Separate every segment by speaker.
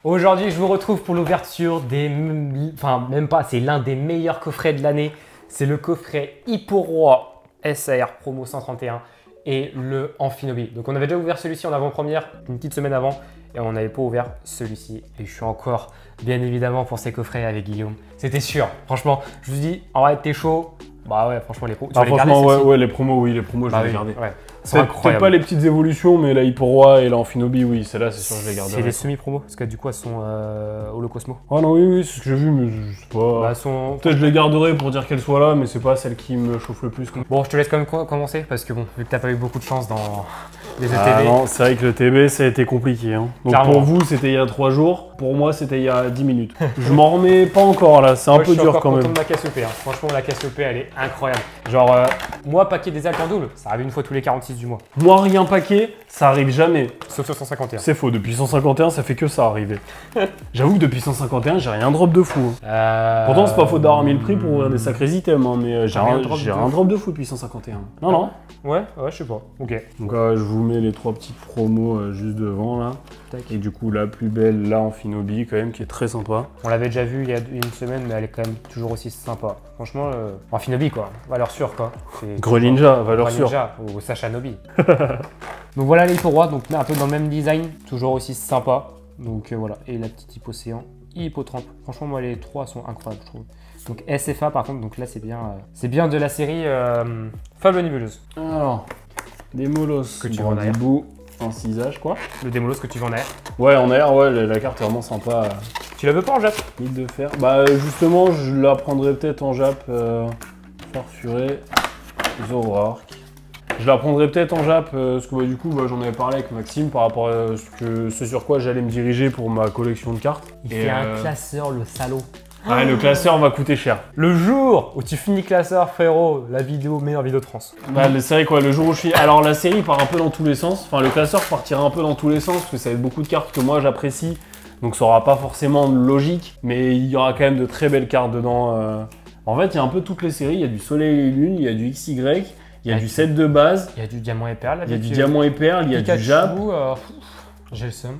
Speaker 1: Aujourd'hui, je vous retrouve pour l'ouverture des... Enfin, même pas, c'est l'un des meilleurs coffrets de l'année. C'est le coffret Hippo-Roi SAR Promo 131 et le Amphinobi. Donc on avait déjà ouvert celui-ci en avant-première, une petite semaine avant, et on n'avait pas ouvert celui-ci. Et je suis encore, bien évidemment, pour ces coffrets avec Guillaume. C'était sûr. Franchement, je vous dis, en vrai, t'es chaud. Bah ouais, franchement, les promos.
Speaker 2: Ah, franchement, ouais, les promos, oui, les promos, je vais les garder.
Speaker 1: Ouais.
Speaker 2: Peut-être pas les petites évolutions, mais la Hippo-Roi et la Amphinobi, oui, celle-là, c'est sûr que je les garderai.
Speaker 1: C'est des semi-promos, parce que du coup, elles sont Holocosmo.
Speaker 2: Ah non, oui, c'est ce que j'ai vu, mais je sais pas.
Speaker 1: Bah,
Speaker 2: peut-être je les garderai pour dire qu'elles soient là, mais c'est pas celle qui me chauffe le plus.
Speaker 1: Bon, je te laisse quand même commencer, parce que bon, vu que t'as pas eu beaucoup de chance dans les ETB.
Speaker 2: Ah non, c'est vrai que le TB, ça a été compliqué. Hein. Donc clairement. Pour vous, c'était il y a 3 jours. Pour moi, c'était il y a 10 minutes. Je m'en remets pas encore là, c'est un peu dur quand même.
Speaker 1: Je suis content de ma Cassiope. Hein. Franchement, la Cassiope, elle est incroyable. Genre, moi, paquet des Alpes en double, ça arrive une fois tous les 46 du mois.
Speaker 2: Moi, rien paquet, ça arrive jamais.
Speaker 1: Sauf sur 151.
Speaker 2: C'est faux, depuis 151, ça fait que ça arriver. J'avoue que depuis 151, j'ai rien drop de fou. Pourtant, c'est pas faute d'avoir mis le prix pour ouvrir des sacrés items, hein, mais j'ai un drop de fou depuis 151. Non, non.
Speaker 1: Ouais, je sais pas. Ok.
Speaker 2: Donc je vous mets les 3 petites promos juste devant là. Tac. Et du coup, la plus belle, là, Amphinobi, quand même, qui est très sympa.
Speaker 1: On l'avait déjà vu il y a une semaine, mais elle est quand même toujours aussi sympa. Franchement, Amphinobi, quoi. Valeur sûre, quoi.
Speaker 2: Greninja, valeur sûre.
Speaker 1: Greninja ou Sacha Nobi. Donc voilà les Hippo-Roi, donc un peu dans le même design, toujours aussi sympa. Donc voilà, et la petite Hippo-Océan, Hippo-Trempe. Franchement, moi, les 3 sont incroyables, je trouve. Donc SFA, par contre, donc là, c'est bien de la série Fable Nébuleuse.
Speaker 2: Alors, des molosses.
Speaker 1: Que tu vends en air.
Speaker 2: En cisage, quoi.
Speaker 1: Le démolos que tu vends en air.
Speaker 2: Ouais, en air, ouais, la carte est vraiment sympa.
Speaker 1: Tu la veux pas en Jap?
Speaker 2: Mythe de fer. Bah, justement, je la prendrais peut-être en Jap. Farfuré, Zoroark. Je la prendrais peut-être en Jap, parce que bah, du coup, bah, j'en avais parlé avec Maxime par rapport à ce sur quoi j'allais me diriger pour ma collection de cartes.
Speaker 1: Il fait un classeur, le salaud.
Speaker 2: Ouais, le classeur va coûter cher.
Speaker 1: Le jour où tu finis classeur, frérot, la meilleure vidéo de France.
Speaker 2: Bah, c'est vrai quoi, le jour où je suis... Alors la série part un peu dans tous les sens. Enfin, le classeur partira un peu dans tous les sens, parce que ça va être beaucoup de cartes que moi j'apprécie. Donc ça aura pas forcément de logique, mais il y aura quand même de très belles cartes dedans. En fait, il y a un peu toutes les séries. Il y a du Soleil et Lune, il y a du XY, il y a du set de base.
Speaker 1: Il y a du Diamant et Perle.
Speaker 2: Il y a du Diamant et Perle, il y a du Jap.
Speaker 1: J'ai le seum.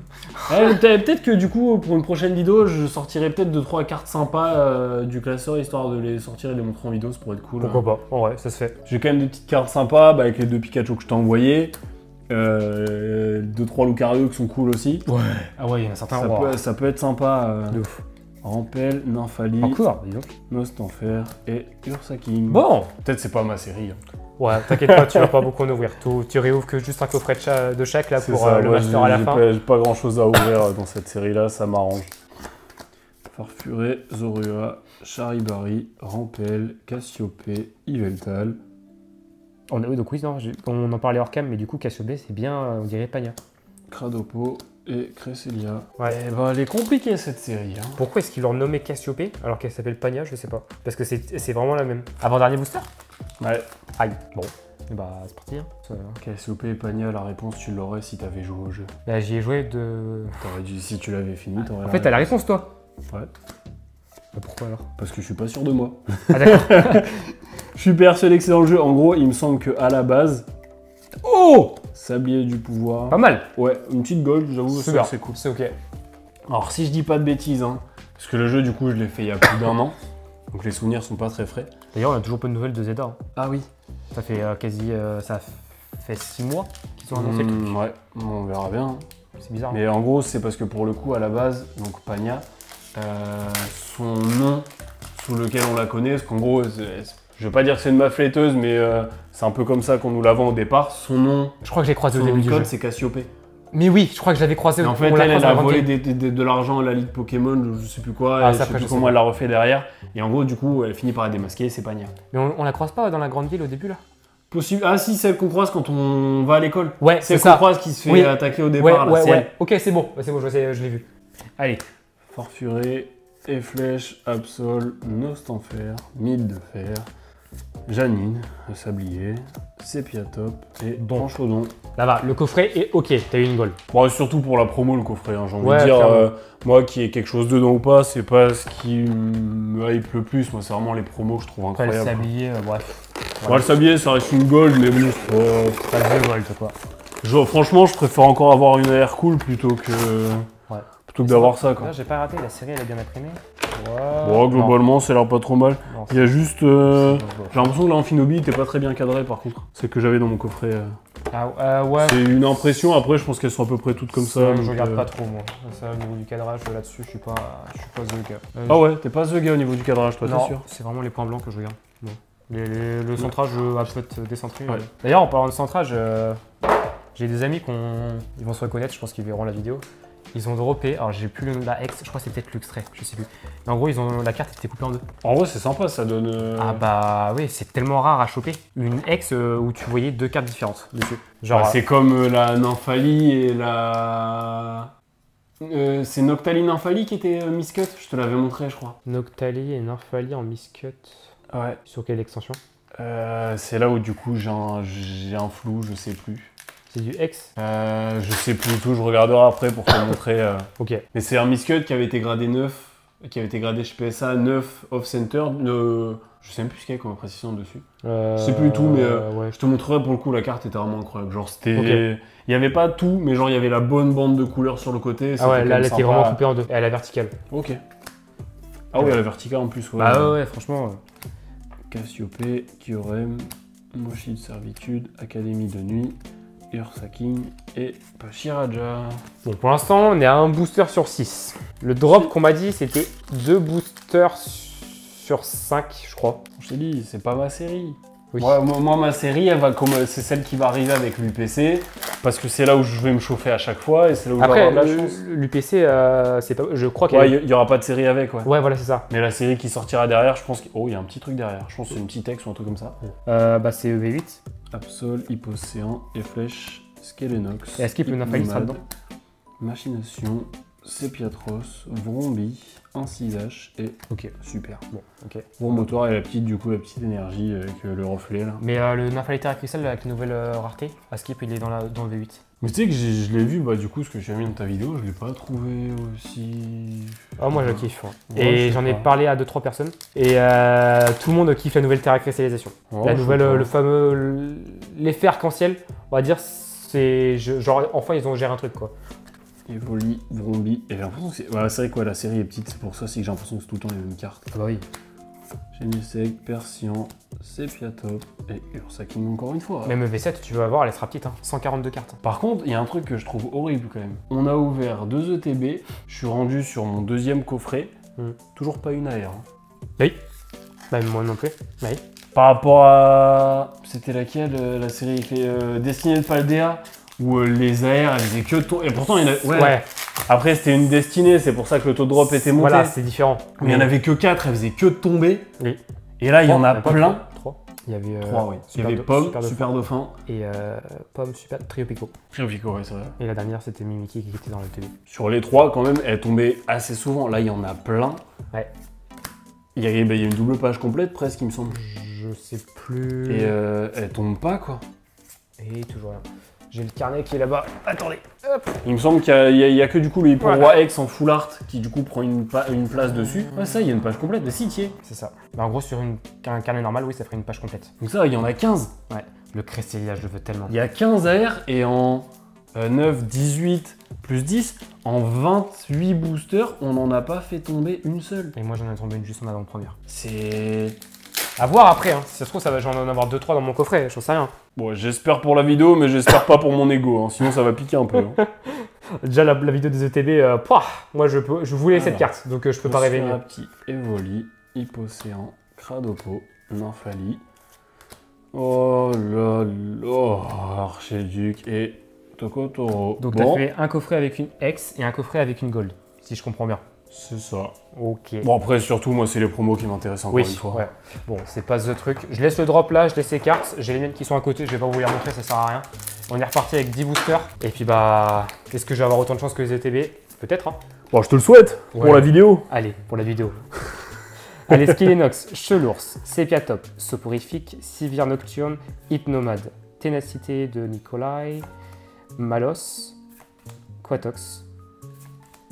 Speaker 2: Peut-être que du coup, pour une prochaine vidéo, je sortirai peut-être 2-3 cartes sympas du classeur, histoire de les sortir et de les montrer en vidéo, ça pourrait être cool.
Speaker 1: Pourquoi pas, en vrai, ça se fait.
Speaker 2: J'ai quand même des petites cartes sympas avec les 2 Pikachu que je t'ai envoyés. 2-3 Lucario qui sont cool aussi.
Speaker 1: Ouais. Ah ouais, il y en a certains.
Speaker 2: Ça peut être sympa.
Speaker 1: De ouf.
Speaker 2: Rampel, Nymphalie,
Speaker 1: encore, dis donc.
Speaker 2: Nostanfer et Ursaking.
Speaker 1: Bon.
Speaker 2: Peut-être c'est pas ma série. Hein.
Speaker 1: Ouais, t'inquiète pas, tu vas pas beaucoup en ouvrir. Tu réouvres que juste un coffret de chaque là pour le master à la fin.
Speaker 2: J'ai pas grand chose à ouvrir dans cette série là, ça m'arrange. Farfuré, Zorua, Charibari, Rampel, Cassiope, Yveltal.
Speaker 1: Oui, donc oui, non, on en parlait hors cam, mais du coup Cassiope c'est bien, on dirait Pagna.
Speaker 2: Cradopo et Cresselia.
Speaker 1: Ouais.
Speaker 2: Eh ben, elle est compliquée cette série. Hein.
Speaker 1: Pourquoi est-ce qu'ils l'ont nommé Cassiope alors qu'elle s'appelle Pagna? Je sais pas. Parce que c'est vraiment la même. Avant-dernier booster?
Speaker 2: Ouais.
Speaker 1: Aïe. Bon. Et bah c'est parti. Hein.
Speaker 2: Cassiope et Pagna, la réponse tu l'aurais si t'avais joué au jeu.
Speaker 1: Bah j'y ai joué de...
Speaker 2: Si tu l'avais fini, t'aurais
Speaker 1: En fait t'as la réponse toi?
Speaker 2: Ouais.
Speaker 1: Bah, pourquoi alors?
Speaker 2: Parce que je suis pas sûr de moi.
Speaker 1: Ah d'accord.
Speaker 2: Je suis persuadé que c'est dans le jeu. En gros, il me semble qu'à la base... Oh! Sablier du pouvoir.
Speaker 1: Pas mal.
Speaker 2: Ouais, une petite gold, j'avoue, c'est cool.
Speaker 1: C'est ok.
Speaker 2: Alors si je dis pas de bêtises, hein, parce que le jeu du coup je l'ai fait il y a plus d'1 an, donc les souvenirs sont pas très frais.
Speaker 1: D'ailleurs on a toujours pas de nouvelles de Zelda. Hein.
Speaker 2: Ah oui.
Speaker 1: Ça fait ça fait 6 mois qu'ils ont annoncé le truc.
Speaker 2: Ouais, on verra bien.
Speaker 1: C'est bizarre.
Speaker 2: Mais en gros c'est parce que pour le coup à la base, donc Pagna, son nom sous lequel on la connaît, parce qu'en gros, je veux pas dire que c'est une mafletteuse, mais c'est un peu comme ça qu'on nous la vend au départ. Son nom,
Speaker 1: je crois que j'ai croisé au début du jeu.
Speaker 2: c'est Cassiope.
Speaker 1: Mais oui, je crois que je l'avais croisé.
Speaker 2: En fait, elle a volé de l'argent à la ligue Pokémon, je sais plus quoi, je sais plus comment elle l'a refait derrière. Et en gros, du coup, elle finit par être démasquée, c'est Pagna.
Speaker 1: Mais on la croise pas dans la grande ville au début là?
Speaker 2: Possible. Ah si, celle qu'on croise quand on va à l'école.
Speaker 1: Ouais,
Speaker 2: c'est celle qu'on croise qui se fait attaquer au départ.
Speaker 1: Ouais,
Speaker 2: là,
Speaker 1: ouais. Ok, c'est bon, je l'ai vu. Allez.
Speaker 2: Farfuré, Efflèche, Absol, Nostanfer, Mythe de fer, Janine, le sablier, Sépiatop et Branchodon.
Speaker 1: Là va, le coffret est ok, t'as eu une goal.
Speaker 2: Bon, surtout pour la promo le coffret, hein, j'ai envie de dire, moi qui ai quelque chose dedans ou pas, c'est pas ce qui me hype le plus, moi c'est vraiment les promos que je trouve incroyables.
Speaker 1: Après le sablier, bref.
Speaker 2: Voilà. Ouais, le sablier ça reste une gold, mais bon, c'est
Speaker 1: pas 2 gold quoi.
Speaker 2: Franchement, je préfère encore avoir une AR cool plutôt plutôt que d'avoir ça, quoi.
Speaker 1: Là, j'ai pas raté, la série elle est bien imprimée.
Speaker 2: Bon, globalement, ça a l'air pas trop mal.
Speaker 1: Non,
Speaker 2: Il y a juste. J'ai l'impression que l'Amphinobi était pas très bien cadré, par contre. C'est que j'avais dans mon coffret.
Speaker 1: Ouais.
Speaker 2: C'est une impression, après, je pense qu'elles sont à peu près toutes comme ça.
Speaker 1: Je regarde pas trop, moi. Ça, au niveau du cadrage, là-dessus, je suis pas the gars.
Speaker 2: Ah ouais, t'es pas the gars au niveau du cadrage, toi, t'es sûr?
Speaker 1: C'est vraiment les points blancs que je regarde. Bon. Le centrage va peut-être décentrer.
Speaker 2: Ouais.
Speaker 1: D'ailleurs, en parlant de centrage, j'ai des amis ils vont se reconnaître, je pense qu'ils verront la vidéo. Ils ont droppé, alors j'ai plus la X, je crois que c'est peut-être l'Uxtray, je sais plus. Mais en gros, la carte était coupée en deux.
Speaker 2: En vrai, c'est sympa, ça donne.
Speaker 1: Ah bah oui, c'est tellement rare à choper. Une X où tu voyais deux cartes différentes dessus.
Speaker 2: Genre, c'est comme la Nymphalie et la. C'est Noctali Nymphalie qui était miscut, je te l'avais montré, je crois.
Speaker 1: Noctali et Nymphalie en miscut.
Speaker 2: Ouais.
Speaker 1: Sur quelle extension?
Speaker 2: C'est là où du coup j'ai un flou, je sais plus.
Speaker 1: C'est du X?
Speaker 2: Je sais plus du tout, je regarderai après pour te montrer.
Speaker 1: Ok.
Speaker 2: Mais c'est un miscut qui avait été gradé 9, qui avait été gradé chez PSA 9 off-center. Je sais même plus ce qu'il y a comme précision dessus. Je sais plus tout, mais
Speaker 1: ouais.
Speaker 2: je te montrerai pour le coup, la carte était vraiment incroyable. Genre c'était. Okay. Il n'y avait pas tout, mais genre il y avait la bonne bande de couleurs sur le côté.
Speaker 1: Ah ouais, là elle était vraiment coupée en deux, et à la verticale.
Speaker 2: Ok. Ah oui, à la verticale en plus. Ouais.
Speaker 1: Ah ouais, franchement.
Speaker 2: Cassiopée, Kyurem, Moshi de Servitude, Académie de Nuit, Ursaking et Pachiraja.
Speaker 1: Bon, pour l'instant, on est à un booster sur 6. Le drop qu'on m'a dit, c'était 2 boosters sur 5, je crois.
Speaker 2: Je t'ai dit, c'est pas ma série.
Speaker 1: Oui.
Speaker 2: Moi, ma série, c'est celle qui va arriver avec l'UPC, parce que c'est là où je vais me chauffer à chaque fois et c'est là où je vais avoir de la chance.
Speaker 1: L'UPC, je crois qu'il
Speaker 2: y aura pas de série avec, ouais.
Speaker 1: Ouais, voilà, c'est ça.
Speaker 2: Mais la série qui sortira derrière, je pense il y a un petit truc derrière. Je pense que c'est une petite X ou un truc comme ça.
Speaker 1: Bah, c'est EV8.
Speaker 2: Absol, Hypocéan, Efflèche, Skelenox.
Speaker 1: Et est-ce qu'il peut Nymphalie sera dedans?
Speaker 2: Machination, Sepiatros, Vrombi, Incisage et
Speaker 1: ok,
Speaker 2: super.
Speaker 1: Bon, ok.
Speaker 2: Vromotor et la petite énergie avec le reflet là.
Speaker 1: Mais le Nymphalie Terra Crystal avec la nouvelle rareté, à Skip il est dans le V8.
Speaker 2: Mais tu sais que je l'ai vu, bah du coup ce que tu as mis dans ta vidéo, je l'ai pas trouvé aussi.
Speaker 1: Ah moi je kiffe. Ouais. Et j'en ai parlé à 2-3 personnes. Et tout le monde kiffe la nouvelle Terra Cristallisation. La nouvelle, le fameux, l'effet arc-en-ciel, on va dire, c'est genre enfin ils ont géré un truc quoi.
Speaker 2: Evoli, Vrombi, et j'ai l'impression que c'est. Bah, c'est vrai que la série est petite, c'est pour ça, c'est que j'ai l'impression que c'est tout le temps les mêmes cartes.
Speaker 1: Ah bah oui.
Speaker 2: Genesec, Persian, Sepiatop et Ursaking encore une fois.
Speaker 1: Même V7, tu vas voir, elle sera petite, hein. 142 cartes.
Speaker 2: Par contre, il y a un truc que je trouve horrible quand même. On a ouvert 2 ETB, je suis rendu sur mon deuxième coffret, toujours pas une AR. Hein.
Speaker 1: Oui. Bah moi non plus. Oui.
Speaker 2: Par rapport à. C'était laquelle la série Destinée de Paldea où les AR elles faisaient que tomber. Et pourtant, il y en a. Ouais. Après, c'était une destinée, c'est pour ça que le taux de drop était monté.
Speaker 1: Voilà, c'est différent.
Speaker 2: Mais il n'y en avait que 4, elles faisaient que tomber.
Speaker 1: Oui.
Speaker 2: Et là, il y en a plein.
Speaker 1: 3. Il y avait
Speaker 2: 3, oui. Il y avait Pomme, Super Dauphin.
Speaker 1: Et Pomme, Super Trio Pico.
Speaker 2: Trio Pico, oui, c'est vrai.
Speaker 1: Et la dernière, c'était Mimiki qui était dans le télé.
Speaker 2: Sur les 3, quand même, elle tombait assez souvent. Là, il y en a plein.
Speaker 1: Ouais.
Speaker 2: Il y a une double page complète presque, il me semble.
Speaker 1: Je sais plus.
Speaker 2: Et elle tombe pas, quoi.
Speaker 1: Et toujours là. J'ai le carnet qui est là-bas. Attendez. Hop.
Speaker 2: Il me semble qu'il y a que du coup le Hyper Roi X en full art qui du coup prend une place dessus. Ouais, ça, il y a une page complète. Mais si, tiens.
Speaker 1: C'est ça. Bah, en gros, sur un carnet normal, oui, ça ferait une page complète.
Speaker 2: Donc ça, il y en a 15.
Speaker 1: Ouais. Le Cresselia, je le veux tellement.
Speaker 2: Il y a 15 AR et en 9, 18 plus 10, en 28 boosters, on n'en a pas fait tomber une seule.
Speaker 1: Et moi, j'en ai tombé une juste en avant-première.
Speaker 2: C'est...
Speaker 1: À voir après, hein. Si ça se trouve, j'en en avoir 2-3 dans mon coffret, j'en sais rien.
Speaker 2: Bon, j'espère pour la vidéo, mais j'espère pas pour mon ego, hein. Sinon ça va piquer un peu. Hein.
Speaker 1: Déjà, la vidéo des ETB, moi je voulais cette carte, donc je peux pas rêver mieux.
Speaker 2: Petit Evoli, Hypocéan, Cradopo, Nymphalie. Oh là là, Archiduc et Tokotoro.
Speaker 1: Donc t'as fait un coffret avec une X et un coffret avec une Gold, si je comprends bien.
Speaker 2: C'est ça.
Speaker 1: Ok.
Speaker 2: Bon après surtout moi c'est les promos qui m'intéressent encore une fois.
Speaker 1: Ouais. Bon c'est pas the truc. Je laisse le drop là, je laisse les cartes. J'ai les miennes qui sont à côté, je vais pas vous les montrer, ça sert à rien. On est reparti avec 10 boosters. Et puis bah, est-ce que je vais avoir autant de chance que les ETB? Peut-être hein.
Speaker 2: Bon je te le souhaite pour la vidéo.
Speaker 1: Allez, pour la vidéo. Allez, Skillenox, Chelours, Sepiatop, Soporifique, Sivir Nocturne, Hypnomade, Ténacité de Nikolai, Malos, Quatox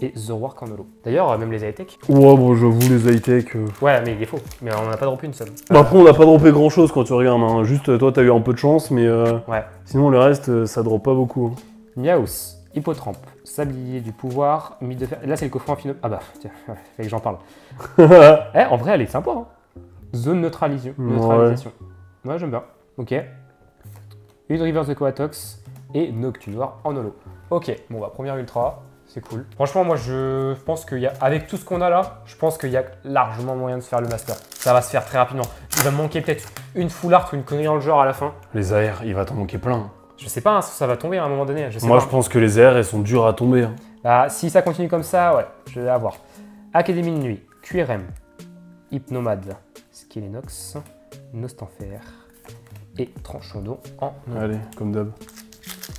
Speaker 1: et The War Cornolo. D'ailleurs, même les high-tech.
Speaker 2: Ouais, bon, j'avoue, les high-tech.
Speaker 1: Ouais, mais il est faux. Mais on n'a pas droppé une seule.
Speaker 2: Bah après, on n'a pas droppé grand-chose quand tu regardes. Hein. Juste, toi, t'as eu un peu de chance, mais
Speaker 1: ouais.
Speaker 2: Sinon, le reste, ça drop pas beaucoup. Hein.
Speaker 1: Miaus, Hippotrampe, Sablier du pouvoir, mythe de fer. Là, c'est le coffret Amphinobi. Ah bah, tiens, ouais, fallait que j'en parle. En vrai, elle est sympa. Hein. Zone neutralisation. Ouais, j'aime bien. Ok. Une Reverse de Coatox et Noctunoir en holo. Ok, bon bah première ultra, c'est cool. Franchement, moi je pense qu'il y a, avec tout ce qu'on a là, je pense qu'il y a largement moyen de faire le master. Ça va se faire très rapidement. Il va me manquer peut-être une full art ou une connerie dans le genre à la fin.
Speaker 2: Les AR, il va t'en manquer plein.
Speaker 1: Je sais pas, hein, ça va tomber à un moment donné. Je
Speaker 2: pense que les AR, elles sont dures à tomber. Hein.
Speaker 1: Bah, si ça continue comme ça, ouais, je vais avoir. Académie de nuit, QRM, Hypnomade, Skellenox, Nostanfer et Tranchono en.
Speaker 2: Allez, comme d'hab.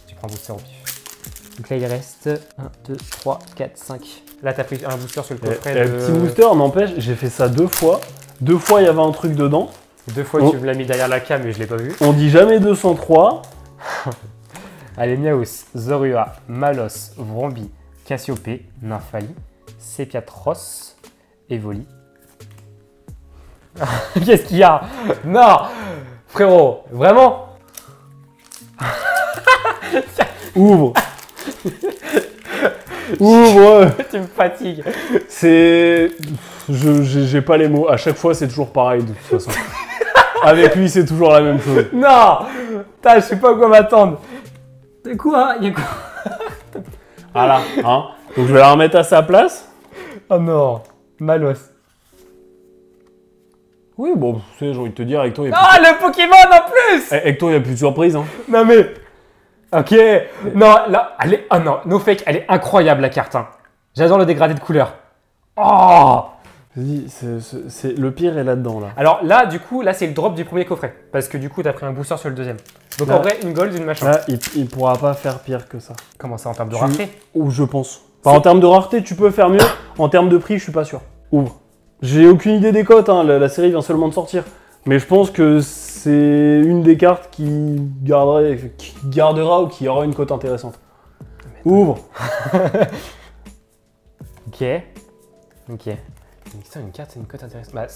Speaker 1: Tu prends un booster au pif. Donc là, il reste 1, 2, 3, 4, 5. Là, t'as pris un booster sur le coffret.
Speaker 2: Petit booster, n'empêche, j'ai fait ça 2 fois. 2 fois, il y avait un truc dedans.
Speaker 1: 2 fois, tu me l'as mis derrière la cam, mais je l'ai pas vu.
Speaker 2: On dit jamais 203.
Speaker 1: Allez, Miaus, Zorua, Malos, Vrombi, Cassiope, Nymphali, Sepiatros, Evoli. Qu'est-ce qu'il y a? Non! Frérot, vraiment?
Speaker 2: Ouvre. Ouvre.
Speaker 1: Tu me fatigues.
Speaker 2: C'est... J'ai pas les mots. À chaque fois, c'est toujours pareil, de toute façon. Avec lui, c'est toujours la même chose.
Speaker 1: Non! Putain, je sais pas à quoi m'attendre. C'est quoi? Il y a quoi?
Speaker 2: Voilà, hein. Donc, je vais la remettre à sa place.
Speaker 1: Oh non. Malos.
Speaker 2: Oui, bon, tu sais, j'ai envie de te dire, avec toi, il y a
Speaker 1: Ah, le Pokémon en plus!
Speaker 2: avec toi, il n'y a plus de surprise, hein.
Speaker 1: Non mais... Ok. Non, là, elle est... Oh non, no fake, elle est incroyable la carte. Hein. J'adore le dégradé de couleur. Oh!
Speaker 2: Vas-y, le pire est là-dedans, là.
Speaker 1: Alors là, du coup, là, c'est le drop du premier coffret. Parce que du coup, t'as pris un booster sur le deuxième. Donc
Speaker 2: là,
Speaker 1: en vrai, une gold, une machin.
Speaker 2: Là, il pourra pas faire pire que ça.
Speaker 1: Comment ça, en termes de rareté?
Speaker 2: Ou je pense. Enfin, en termes de rareté, tu peux faire mieux. En termes de prix, je suis pas sûr. Ouvre. J'ai aucune idée des cotes, hein. La série vient seulement de sortir. Mais je pense que c'est une des cartes qui gardera ou qui aura une cote intéressante. Ouvre.
Speaker 1: Ok. Ok. Ça, une carte, c'est une cote intéressante. Bah,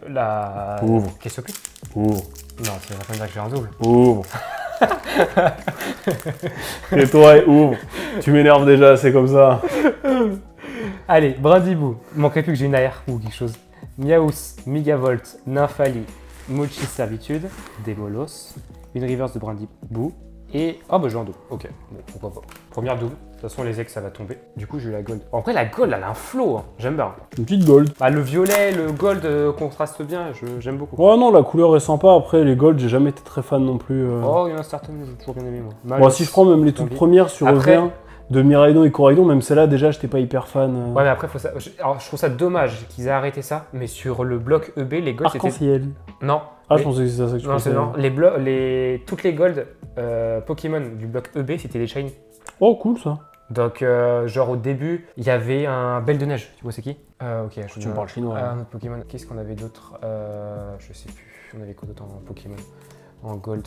Speaker 1: la...
Speaker 2: Ouvre.
Speaker 1: Qu'est-ce que c'est?
Speaker 2: Ouvre.
Speaker 1: Non, c'est la fin de que j'ai un double.
Speaker 2: Ouvre. Et toi, ouvre. Tu m'énerves déjà, c'est comme ça.
Speaker 1: Allez, Brindibou. Il manquerait plus que j'ai une AR ou quelque chose. Miaus, Migavolt, Nymphali, Mochi Servitude, Demolos, une reverse de Brindibou et... Oh bah j'ai un double. Ok, bon, pourquoi pas. Première double. De toute façon, les ex, ça va tomber. Du coup, j'ai eu la gold. En vrai, la gold, elle a un flow. Hein. J'aime bien.
Speaker 2: Une petite gold.
Speaker 1: Bah, le violet, le gold contraste bien. J'aime beaucoup.
Speaker 2: Ouais, non, la couleur est sympa. Après, les gold, j'ai jamais été très fan non plus.
Speaker 1: Oh, il y en a certaines, j'ai toujours bien aimé, moi.
Speaker 2: Bon, si je prends même les toutes premières sur EV1 de Miraidon et Coraidon, même celle-là, déjà, j'étais pas hyper fan.
Speaker 1: Ouais, mais après, alors, je trouve ça dommage qu'ils aient arrêté ça. Mais sur le bloc EB, les golds, c'était...
Speaker 2: Arc-en-ciel.
Speaker 1: Non.
Speaker 2: Ah, je pensais que c'était ça que tu pensais.
Speaker 1: Non, toutes les golds Pokémon du bloc EB, c'était des shiny.
Speaker 2: Oh, cool, ça.
Speaker 1: Donc, genre au début, il y avait un Belle de Neige. Tu vois, c'est qui? Ok,
Speaker 2: tu me parles chinois.
Speaker 1: Un autre Pokémon. Qu'est-ce qu'on avait d'autre? Je sais plus. On avait quoi d'autre en Pokémon? En Gold.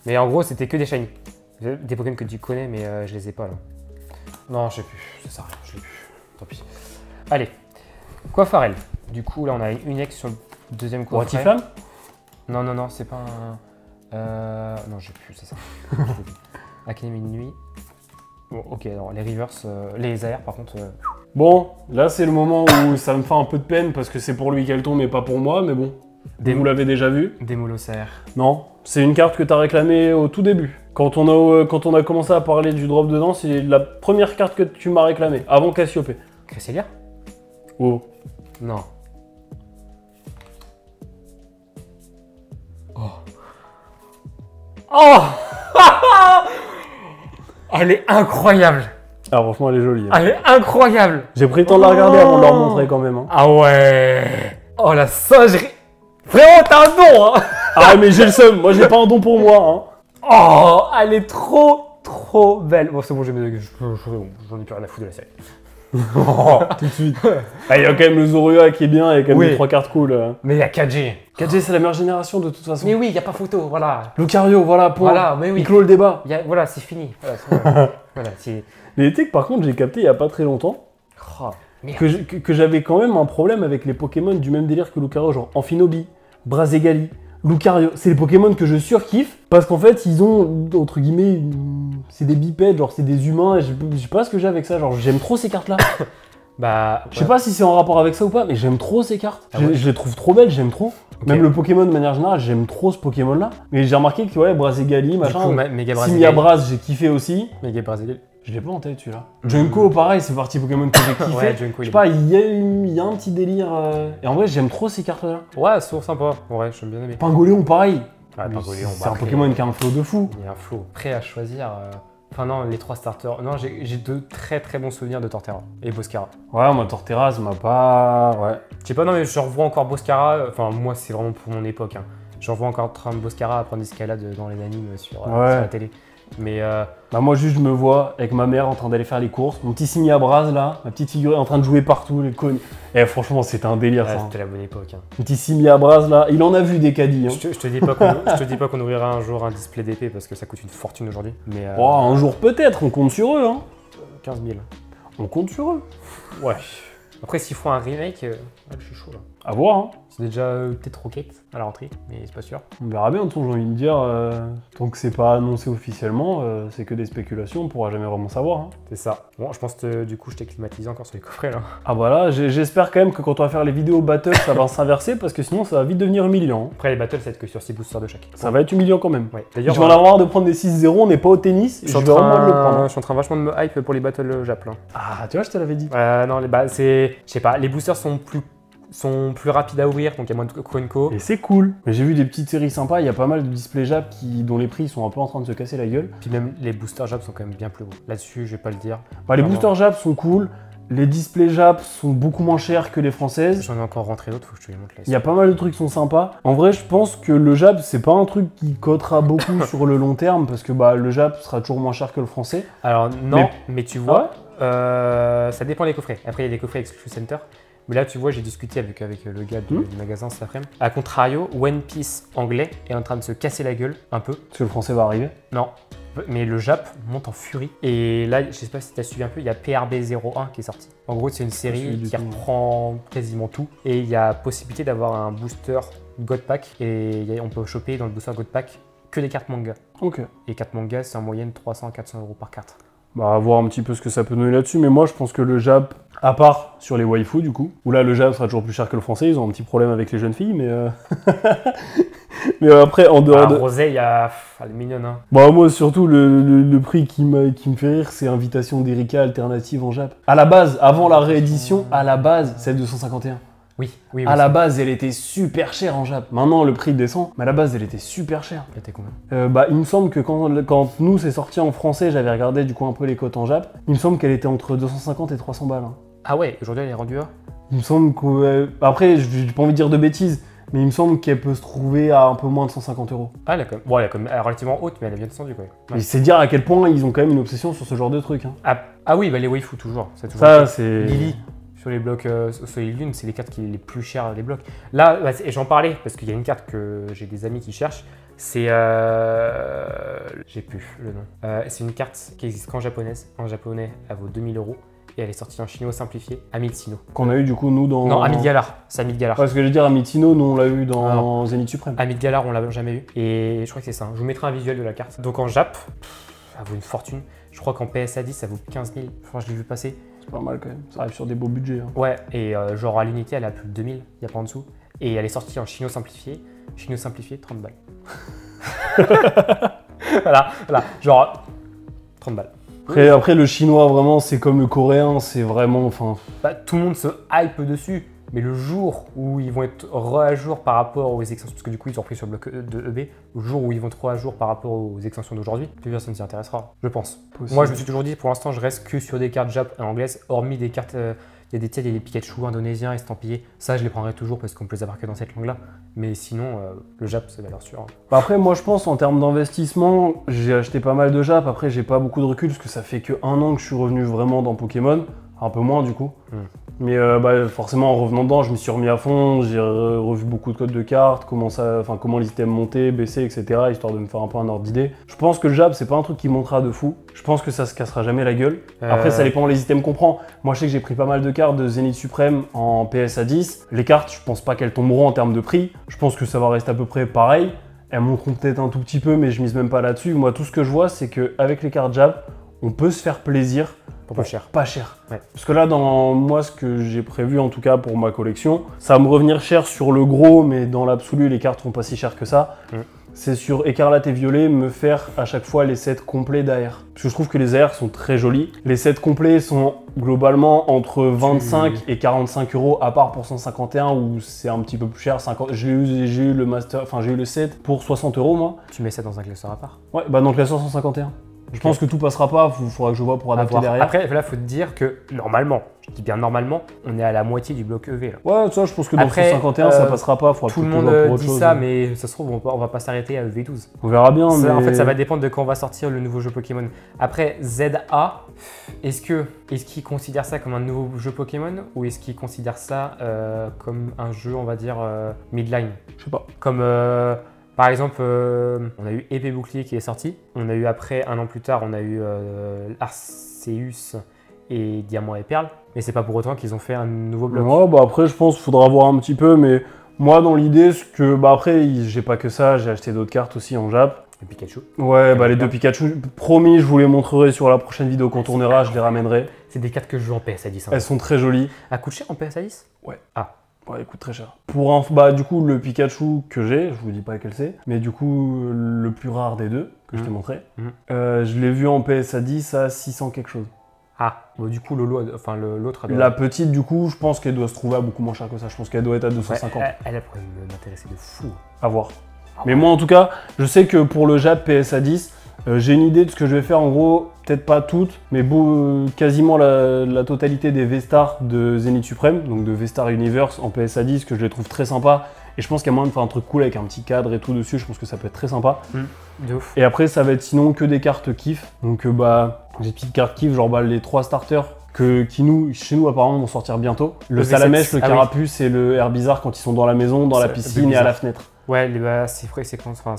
Speaker 1: Mais en gros, c'était que des shiny. Des Pokémon que tu connais, mais je les ai pas là. Non, je sais plus. Ça sert à rien, je l'ai plus. Tant pis. Allez. Coiffarel. Du coup, là, on a une ex sur le deuxième coffret.
Speaker 2: Ratiflam?
Speaker 1: Non, c'est pas un. Non, j'ai plus, c'est ça. Académie de nuit. Bon, ok, alors les reverse, les AR par contre.
Speaker 2: Bon, là c'est le moment où ça me fait un peu de peine parce que c'est pour lui qu'elle tombe et pas pour moi, mais bon. Vous l'avez déjà vu.
Speaker 1: Démolos AR.
Speaker 2: Non, c'est une carte que tu as réclamée au tout début. Quand on a commencé à parler du drop dedans, c'est la première carte que tu m'as réclamée, avant Cassiope.
Speaker 1: Cresselia?
Speaker 2: Oh.
Speaker 1: Non. Oh. Oh. Elle est incroyable.
Speaker 2: Ah franchement, elle est jolie. Hein.
Speaker 1: Elle est incroyable.
Speaker 2: J'ai pris le temps de la regarder avant de la remontrer quand même. Hein.
Speaker 1: Ah ouais. Oh la singerie. Frérot, t'as un don hein.
Speaker 2: Ah mais j'ai le seum, moi j'ai pas un don pour moi. Hein.
Speaker 1: Oh, elle est trop belle. Bon c'est bon, j'en ai plus rien à foutre de la série.
Speaker 2: Oh, tout de suite. Ah, il y a quand même le Zorua qui est bien, il y a quand même 3 cartes cool.
Speaker 1: Mais il y a 4G.
Speaker 2: 4G c'est la meilleure génération de toute façon.
Speaker 1: Mais oui, il n'y a pas photo, voilà.
Speaker 2: Lucario, voilà, point.
Speaker 1: Voilà, mais oui.
Speaker 2: Il clôt le débat.
Speaker 1: Voilà, c'est fini. Voilà,
Speaker 2: Mais tu sais que par contre j'ai capté il y a pas très longtemps que j'avais quand même un problème avec les Pokémon du même délire que Lucario, genre Amphinobi, Brazegali, Lucario, c'est les Pokémon que je surkiffe parce qu'en fait ils ont entre guillemets c'est des bipèdes, genre c'est des humains et je sais pas ce que j'ai avec ça, genre j'aime trop ces cartes là.
Speaker 1: Bah,
Speaker 2: Je sais pas si c'est en rapport avec ça ou pas, mais j'aime trop ces cartes.
Speaker 1: Ah ouais.
Speaker 2: Je les trouve trop belles, j'aime trop.
Speaker 1: Ok.
Speaker 2: Même le Pokémon de manière générale, j'aime trop ce Pokémon là. Mais j'ai remarqué que ouais, Brazegali,
Speaker 1: du
Speaker 2: machin.
Speaker 1: coup, Mega Brasil.
Speaker 2: Simiabras, j'ai kiffé aussi.
Speaker 1: Mega Brasil.
Speaker 2: Je l'ai pas en tête celui-là. Junko, pareil, c'est parti Pokémon que j'ai kiffé.
Speaker 1: Ouais, Junko,
Speaker 2: Je sais pas, il y a un petit délire. Et en vrai, j'aime trop ces cartes là.
Speaker 1: Ouais, c'est sympa. Ouais, j'aime bien aimé.
Speaker 2: Pingolion, pareil.
Speaker 1: Ouais, Pingolion,
Speaker 2: C'est un Pokémon qui a un flow de fou.
Speaker 1: Il y a un flow. Prêt à choisir. Enfin, non, les 3 starters. Non, j'ai de très très bons souvenirs de Torterra et Boscara.
Speaker 2: Ouais, moi, Torterra, ça m'a pas. Ouais.
Speaker 1: Je sais pas, non, mais je revois encore Boscara. Enfin, moi, c'est vraiment pour mon époque. Hein. Je revois encore en train de Boscara apprendre d'escalade dans les animes sur la télé. Mais
Speaker 2: Bah moi juste je me vois avec ma mère en train d'aller faire les courses, mon petit Simiabras là, ma petite figurine en train de jouer partout, les cognes. Et franchement c'était un délire ça.
Speaker 1: c'était la bonne époque. Hein.
Speaker 2: Mon petit Simiabras là, il en a vu des caddies. Hein.
Speaker 1: Je te dis pas qu'on ouvrira un jour un display d'épée parce que ça coûte une fortune aujourd'hui. Mais
Speaker 2: Oh, un jour peut-être, on compte sur eux. Hein.
Speaker 1: 15 000.
Speaker 2: On compte sur eux.
Speaker 1: Ouais. Après s'ils font un remake, je suis chaud là.
Speaker 2: À voir. Hein.
Speaker 1: C'est déjà peut-être Rocket à la rentrée, mais c'est pas sûr.
Speaker 2: On verra bien, de toute façon, j'ai envie de dire, tant que c'est pas annoncé officiellement, c'est que des spéculations, on pourra jamais vraiment savoir. Hein.
Speaker 1: C'est ça. Bon, je pense que du coup je t'ai climatisé encore sur les coffrets là.
Speaker 2: Ah bah là, j'espère quand même que quand on va faire les vidéos battle, ça va s'inverser parce que sinon ça va vite devenir humiliant. Hein.
Speaker 1: Après les battles, ça va être que sur 6 boosters de chaque.
Speaker 2: Ça va être humiliant quand même.
Speaker 1: Ouais.
Speaker 2: Je vais en avoir marre de prendre des 6-0, on n'est pas au tennis, je vais vraiment le prendre.
Speaker 1: Je suis en train vachement de me hype pour les battles Jap là.
Speaker 2: Ah, tu vois, je te l'avais dit.
Speaker 1: Non, c'est. Je sais pas, les boosters sont plus rapides à ouvrir, donc il y a moins de Kronko.
Speaker 2: Et c'est cool. Mais j'ai vu des petites séries sympas, il y a pas mal de displays Jap dont les prix sont un peu en train de se casser la gueule.
Speaker 1: Puis même les boosters Jap sont quand même bien plus beaux. Là-dessus, je vais pas le dire.
Speaker 2: Bah, les boosters Jap sont cool, les displays Jap sont beaucoup moins chers que les françaises.
Speaker 1: J'en ai encore rentré d'autres, faut que je te les montre là.
Speaker 2: Il y a pas mal de trucs qui sont sympas. En vrai, je pense que le Jap, c'est pas un truc qui cotera beaucoup sur le long terme parce que bah, le Jap sera toujours moins cher que le français.
Speaker 1: Alors non, mais tu vois, ça dépend des coffrets. Après, il y a des coffrets Exclusive Center. Mais là, tu vois, j'ai discuté avec le gars du magasin cet après-midi. A contrario, One Piece anglais est en train de se casser la gueule un peu.
Speaker 2: Parce que le français va arriver.
Speaker 1: Non, mais le Jap monte en furie. Et là, je sais pas si tu as suivi un peu, il y a PRB01 qui est sorti. En gros, c'est une série qui reprend quasiment tout. Et il y a possibilité d'avoir un booster God Pack. Et on peut choper dans le booster God Pack que des cartes manga.
Speaker 2: Ok.
Speaker 1: Et cartes manga, c'est en moyenne 300-400 € par carte.
Speaker 2: Bah, à voir un petit peu ce que ça peut donner là-dessus. Mais moi, je pense que le Jap, à part sur les waifus du coup, où là, le Jap sera toujours plus cher que le français. Ils ont un petit problème avec les jeunes filles, mais... mais après, en dehors de...
Speaker 1: Rosé, elle est mignonne, hein.
Speaker 2: Bah, moi, surtout, le prix qui me fait rire, c'est Invitation d'Erika alternative en Jap. À la base, avant la réédition, à la base, c'est 251.
Speaker 1: Oui.
Speaker 2: À la base, elle était super chère en Jap. Maintenant, le prix descend, mais à la base, elle était super chère.
Speaker 1: Elle était combien ?
Speaker 2: Bah, il me semble que quand nous, c'est sorti en français, j'avais regardé du coup un peu les cotes en Jap. Il me semble qu'elle était entre 250 et 300 balles. Hein.
Speaker 1: Ah ouais, aujourd'hui, elle est rendue à ?
Speaker 2: Il me semble que... Après, j'ai pas envie de dire de bêtises, mais il me semble qu'elle peut se trouver à un peu moins de 150 €.
Speaker 1: Ah, elle est quand même relativement haute, mais elle est bien descendue, quoi. Ouais.
Speaker 2: Et c'est dire à quel point ils ont quand même une obsession sur ce genre de truc. Hein.
Speaker 1: Ah oui, bah les waifus, toujours. C'est toujours
Speaker 2: Ça, c'est...
Speaker 1: Lily. Sur les blocs Soleil Lune, c'est les cartes qui sont les plus chères des blocs. Là, et j'en parlais parce qu'il y a une carte que j'ai des amis qui cherchent. C'est. J'ai plus le nom. C'est une carte qui existe qu'en japonaise. En japonais, elle vaut 2000 € et elle est sortie en chinois simplifié. Amitsino.
Speaker 2: Qu'on a eu du coup, nous, dans...
Speaker 1: Non, Amit Galar. C'est Amit Galar.
Speaker 2: Parce que je veux dire, Amitino, nous, on l'a eu dans Zénith Suprême.
Speaker 1: Amit Galar, on l'a jamais eu. Et je crois que c'est ça. Je vous mettrai un visuel de la carte. Donc en Jap, ça vaut une fortune. Je crois qu'en PSA 10, ça vaut 15 000. Franchement, je l'ai vu passer.
Speaker 2: C'est pas mal quand même, ça arrive sur des beaux budgets. Hein.
Speaker 1: Ouais, et genre à l'unité, elle a plus de 2000, il n'y a pas en dessous. Et elle est sortie en chino simplifié. Chino simplifié, 30 balles. voilà, genre 30 balles.
Speaker 2: Après, le chinois, vraiment, c'est comme le coréen, c'est vraiment... Enfin...
Speaker 1: Bah, tout le monde se hype dessus. Mais le jour où ils vont être à jour par rapport aux extensions, parce que du coup ils ont repris sur le bloc de EB, le jour où ils vont être à jour par rapport aux extensions d'aujourd'hui, plus personne s'y intéressera, je pense.
Speaker 2: Possible.
Speaker 1: Moi je me suis toujours dit, pour l'instant je reste que sur des cartes Jap anglaises, hormis des cartes, il y a des Pikachu indonésiens estampillés, ça je les prendrai toujours parce qu'on peut les avoir que dans cette langue-là. Mais sinon, le Jap c'est valeur sûre. Hein.
Speaker 2: Bah après, moi je pense en termes d'investissement, j'ai acheté pas mal de Jap, après j'ai pas beaucoup de recul parce que ça fait que 1 an que je suis revenu vraiment dans Pokémon, un peu moins du coup. Mais forcément, en revenant dedans, je me suis remis à fond, j'ai revu beaucoup de codes de cartes, comment les items montaient, baissaient, etc., histoire de me faire un peu un ordre d'idée. Je pense que le jab, c'est pas un truc qui montera de fou. Je pense que ça se cassera jamais la gueule. Après, ça dépend les items qu'on prend. Moi, je sais que j'ai pris pas mal de cartes de Zénith Suprême en PSA 10. Les cartes, je pense pas qu'elles tomberont en termes de prix. Je pense que ça va rester à peu près pareil. Elles monteront peut-être un tout petit peu, mais je mise même pas là-dessus. Moi, tout ce que je vois, c'est qu'avec les cartes jab, on peut se faire plaisir.
Speaker 1: Pour pas cher.
Speaker 2: Pas cher.
Speaker 1: Ouais.
Speaker 2: Parce que là, dans moi, ce que j'ai prévu, en tout cas pour ma collection, ça va me revenir cher sur le gros, mais dans l'absolu, les cartes sont pas si chères que ça. C'est sur Écarlate et Violet, me faire à chaque fois les sets complets d'AR. Parce que je trouve que les AR sont très jolis. Les sets complets sont globalement entre 25 et 45 euros, à part pour 151 où c'est un petit peu plus cher. 50... J'ai eu le master, enfin j'ai eu le set pour 60 euros moi.
Speaker 1: Tu mets ça dans un classeur à part?
Speaker 2: Ouais, bah dans le classeur 151. Je pense que tout passera pas, il faudra que je vois pour adapter derrière.
Speaker 1: Après, là, il faut te dire que normalement, je dis bien normalement, on est à la moitié du bloc EV. Là.
Speaker 2: Ouais, ça, je pense que dans 151, ça passera pas.
Speaker 1: Tout le monde dit ça, mais ça se trouve, on va pas s'arrêter à EV12.
Speaker 2: On verra bien.
Speaker 1: Ça,
Speaker 2: mais...
Speaker 1: En fait, ça va dépendre de quand va sortir le nouveau jeu Pokémon. Après, ZA, est-ce qu'il considère ça comme un nouveau jeu Pokémon ou est-ce qu'il considère ça comme un jeu, on va dire, midline?
Speaker 2: Je sais pas.
Speaker 1: Comme... Par exemple, on a eu Épée Bouclier qui est sorti. On a eu après, un an plus tard, on a eu Arceus et Diamant et Perle. Mais c'est pas pour autant qu'ils ont fait un nouveau bloc.
Speaker 2: Ouais, bah après, je pense qu'il faudra voir un petit peu. Mais moi, dans l'idée, c'est que... Bah après, j'ai pas que ça. J'ai acheté d'autres cartes aussi en Jap.
Speaker 1: Et Pikachu.
Speaker 2: Ouais, bah les deux Pikachu. Promis, je vous les montrerai sur la prochaine vidéo qu'on tournera. Je les ramènerai.
Speaker 1: C'est des cartes que je joue en PSA 10. Hein.
Speaker 2: Elles sont très jolies.
Speaker 1: Elles coûtent cher en PSA 10?
Speaker 2: Ouais.
Speaker 1: Ah.
Speaker 2: Ouais, il coûte très cher. Pour bah du coup, le Pikachu que j'ai, je vous dis pas quel c'est, mais du coup, le plus rare des deux, que je t'ai montré, je l'ai vu en PSA 10 à 600 quelque chose.
Speaker 1: Ah, bah, du coup, l'autre...
Speaker 2: La petite, du coup, je pense qu'elle doit se trouver à beaucoup moins cher que ça. Je pense qu'elle doit être à 250.
Speaker 1: Ouais, elle pourrait m'intéresser de fou.
Speaker 2: À voir. Mais moi, en tout cas, je sais que pour le Jap PSA 10, j'ai une idée de ce que je vais faire. En gros, peut-être pas toutes, mais quasiment la totalité des V-Stars de Zénith Suprême, donc de V-Star Universe en PSA 10, que je les trouve très sympas. Et je pense qu'il y a moyen de faire un truc cool avec un petit cadre et tout dessus. Je pense que ça peut être très sympa.
Speaker 1: De ouf.
Speaker 2: Et après, ça va être sinon que des cartes kiff. Donc, des petites cartes kiff, genre les 3 starters qui chez nous apparemment vont sortir bientôt. Le Salamèche, le Carapuce et le Herbizarre quand ils sont dans la maison, dans la piscine et à la fenêtre.
Speaker 1: Ouais, c'est vrai, ça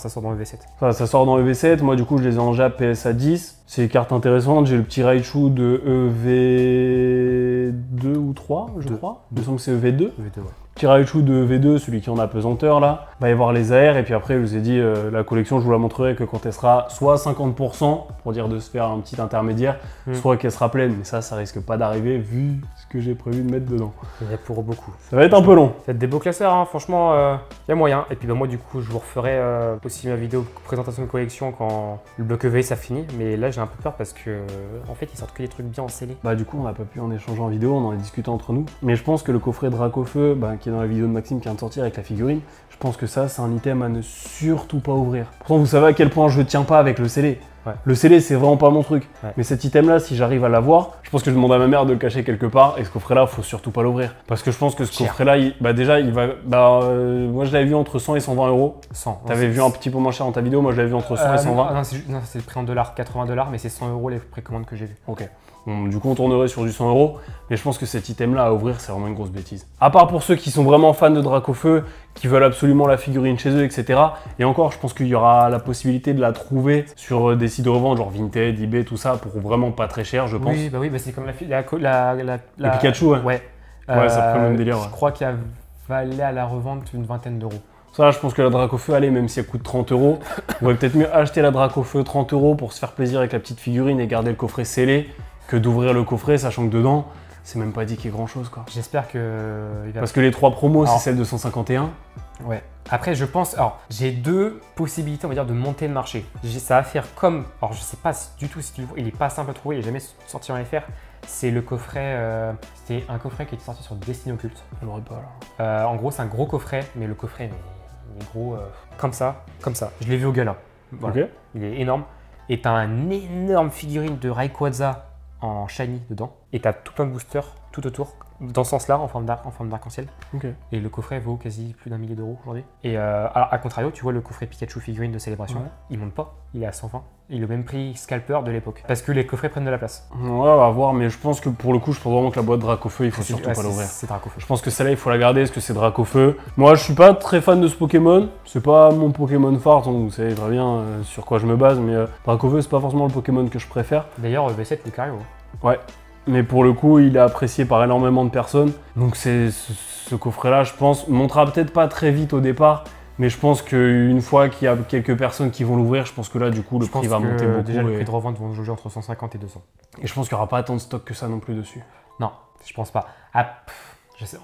Speaker 1: sort dans le V7.
Speaker 2: Ça sort dans le V7, moi du coup je les ai en Jap PSA 10. C'est des cartes intéressantes, j'ai le petit Raichu de EV2 ou 3, je crois. Il me semble que c'est EV2.
Speaker 1: EV2, ouais.
Speaker 2: Petit Raichu de V2, celui qui est en apesanteur là. Il va y avoir les AR et puis après je vous ai dit la collection je vous la montrerai que quand elle sera soit 50% pour dire de se faire un petit intermédiaire, soit qu'elle sera pleine. Mais ça risque pas d'arriver vu ce que j'ai prévu de mettre dedans.
Speaker 1: Il y a pour beaucoup.
Speaker 2: Ça va être un peu long.
Speaker 1: Ça va être des beaux classeurs, hein. Franchement, il y a moyen. Et puis moi du coup je vous referai aussi ma vidéo présentation de collection quand le bloc EV ça finit. Mais là j'ai un peu peur parce que en fait ils sortent que des trucs bien scellés.
Speaker 2: Bah du coup on n'a pas pu en échanger en vidéo, on en a discuté entre nous. Mais je pense que le coffret Dracofeu, qui est dans la vidéo de Maxime qui vient de sortir avec la figurine, je pense que ça c'est un item à ne surtout pas ouvrir. Pourtant vous savez à quel point je tiens pas avec le scellé. Ouais. Le scellé c'est vraiment pas mon truc. Ouais. Mais cet item là, si j'arrive à l'avoir, je pense que je demande à ma mère de le cacher quelque part et ce coffret là faut surtout pas l'ouvrir. Parce que je pense que ce coffret là, moi je l'avais vu entre 100 et 120 euros. 100. T'avais vu un petit peu moins cher dans ta vidéo, moi je l'avais vu entre 100 et 120.
Speaker 1: Non, c'est le prix en dollars, 80 $, mais c'est 100 € les précommandes que j'ai vues.
Speaker 2: Ok. Bon, du coup on tournerait sur du 100 €, mais je pense que cet item là à ouvrir c'est vraiment une grosse bêtise. À part pour ceux qui sont vraiment fans de Dracofeu, qui veulent absolument la figurine chez eux, etc. Et encore je pense qu'il y aura la possibilité de la trouver sur des sites de revente genre Vinted, eBay, tout ça, pour vraiment pas très cher je pense.
Speaker 1: Oui, c'est comme la
Speaker 2: Pikachu, ouais. Ouais, ça prend le même délire.
Speaker 1: Je crois qu'elle valait à la revente une vingtaine d'euros.
Speaker 2: Ça, je pense que la Dracofeu, allez, même si elle coûte 30 €, on va peut-être mieux acheter la Dracofeu 30 € pour se faire plaisir avec la petite figurine et garder le coffret scellé que d'ouvrir le coffret, sachant que dedans, c'est même pas dit qu'il y ait grand chose, quoi.
Speaker 1: J'espère que...
Speaker 2: Parce que les 3 promos, c'est celle de 151.
Speaker 1: Ouais. Après, je pense... Alors, j'ai 2 possibilités, on va dire, de monter le marché. Ça va faire comme... Alors, je sais pas du tout si tu le vois, il est pas simple à trouver, il est jamais sorti en FR. C'est le coffret... C'était un coffret qui était sorti sur Destiny Occulte.
Speaker 2: Je l'aurais pas, là.
Speaker 1: En gros, c'est un gros coffret, mais le coffret, il est gros... comme ça. Je l'ai vu au gala. Voilà. Ok. Il est énorme. Et t'as un énorme figurine de Rayquaza en shiny dedans, et t'as tout plein de boosters tout autour, dans ce sens-là, en forme d'arc-en-ciel.
Speaker 2: Ok.
Speaker 1: Et le coffret vaut quasi plus d'1 millier d'euros aujourd'hui. Et alors, à contrario, tu vois le coffret Pikachu figurine de célébration, il monte pas, il est à 120. Il est au même prix scalper de l'époque. Parce que les coffrets prennent de la place.
Speaker 2: Ouais, on va voir, mais je pense que pour le coup, je pense vraiment que la boîte Dracofeu, il faut surtout pas l'ouvrir.
Speaker 1: C'est Dracofeu.
Speaker 2: Je pense que celle-là, il faut la garder parce que c'est Dracofeu. Moi, je suis pas très fan de ce Pokémon. C'est pas mon Pokémon phare, donc vous savez très bien sur quoi je me base, mais Dracofeu, c'est pas forcément le Pokémon que je préfère.
Speaker 1: D'ailleurs, V7 Lucario.
Speaker 2: Ouais. Mais pour le coup, il est apprécié par énormément de personnes. Donc ce coffret-là, je pense, montera peut-être pas très vite au départ. Mais je pense qu'une fois qu'il y a quelques personnes qui vont l'ouvrir, je pense que là, du coup, le prix va monter beaucoup.
Speaker 1: Déjà, le prix de revente vont jouer entre 150 et 200.
Speaker 2: Et je pense qu'il n'y aura pas tant de stock que ça non plus dessus.
Speaker 1: Non, je pense pas.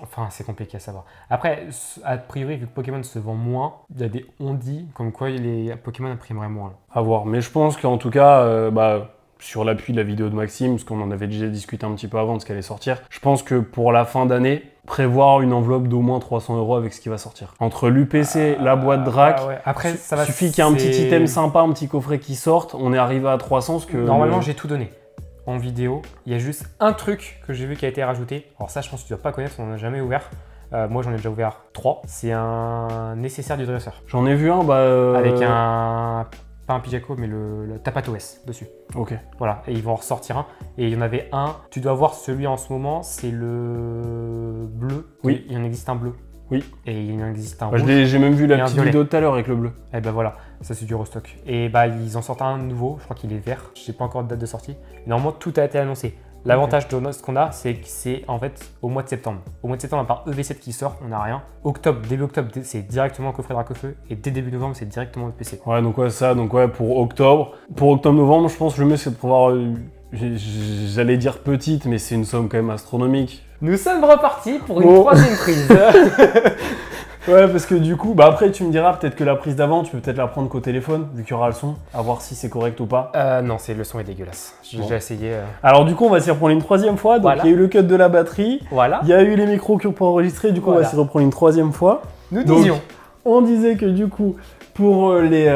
Speaker 1: Enfin, c'est compliqué à savoir. Après, a priori, vu que Pokémon se vend moins, il y a des on-dit comme quoi les Pokémon imprimeraient moins.
Speaker 2: À voir. Mais je pense qu'en tout cas, sur l'appui de la vidéo de Maxime, parce qu'on en avait déjà discuté un petit peu avant de ce qu'elle allait sortir, je pense que pour la fin d'année, prévoir une enveloppe d'au moins 300 € avec ce qui va sortir. Entre l'UPC, la boîte Drac,
Speaker 1: Après, ça va,
Speaker 2: suffit qu'il y ait un petit item sympa, un petit coffret qui sorte, on est arrivé à 300. Parce que
Speaker 1: normalement, j'ai tout donné en vidéo. Il y a juste un truc que j'ai vu qui a été rajouté. Alors ça, je pense que tu ne dois pas connaître, on n'en a jamais ouvert. Moi, j'en ai déjà ouvert 3. C'est un nécessaire du dresseur.
Speaker 2: J'en ai vu un,
Speaker 1: avec un... Pas un Pijaco, mais le Tapatous dessus.
Speaker 2: Ok.
Speaker 1: Voilà, et ils vont en ressortir un. Et il y en avait un, tu dois voir celui en ce moment, c'est le bleu.
Speaker 2: Oui.
Speaker 1: Il en existe un bleu.
Speaker 2: Oui.
Speaker 1: Et il en existe un rouge.
Speaker 2: J'ai même vu la petite vidéo de tout à l'heure avec le bleu.
Speaker 1: Et ben voilà, ça c'est du restock. Et ils en sortent un nouveau, je crois qu'il est vert. Je sais pas encore de date de sortie. Et normalement, tout a été annoncé. L'avantage de ce qu'on a, c'est que c'est en fait au mois de septembre. Au mois de septembre, à part EV7 qui sort, on n'a rien. Début octobre, c'est directement le coffret Dracofeu. Et dès début novembre, c'est directement le PC.
Speaker 2: Ouais, donc pour octobre. Pour octobre-novembre, je pense que le mieux c'est de prévoir, j'allais dire petite, mais c'est une somme quand même astronomique.
Speaker 1: Nous sommes repartis pour une troisième prise.
Speaker 2: Ouais, parce que du coup, après tu me diras peut-être que la prise d'avant, tu peux peut-être la prendre qu'au téléphone, vu qu'il y aura le son, à voir si c'est correct ou pas.
Speaker 1: Non, le son est dégueulasse. J'ai déjà essayé.
Speaker 2: Alors du coup, on va s'y reprendre une troisième fois. Donc il y a eu le cut de la batterie.
Speaker 1: Voilà.
Speaker 2: Il y a eu les micros qui ont pas enregistré. Du coup, on va s'y reprendre une troisième fois.
Speaker 1: Nous disions.
Speaker 2: On disait que du coup, pour les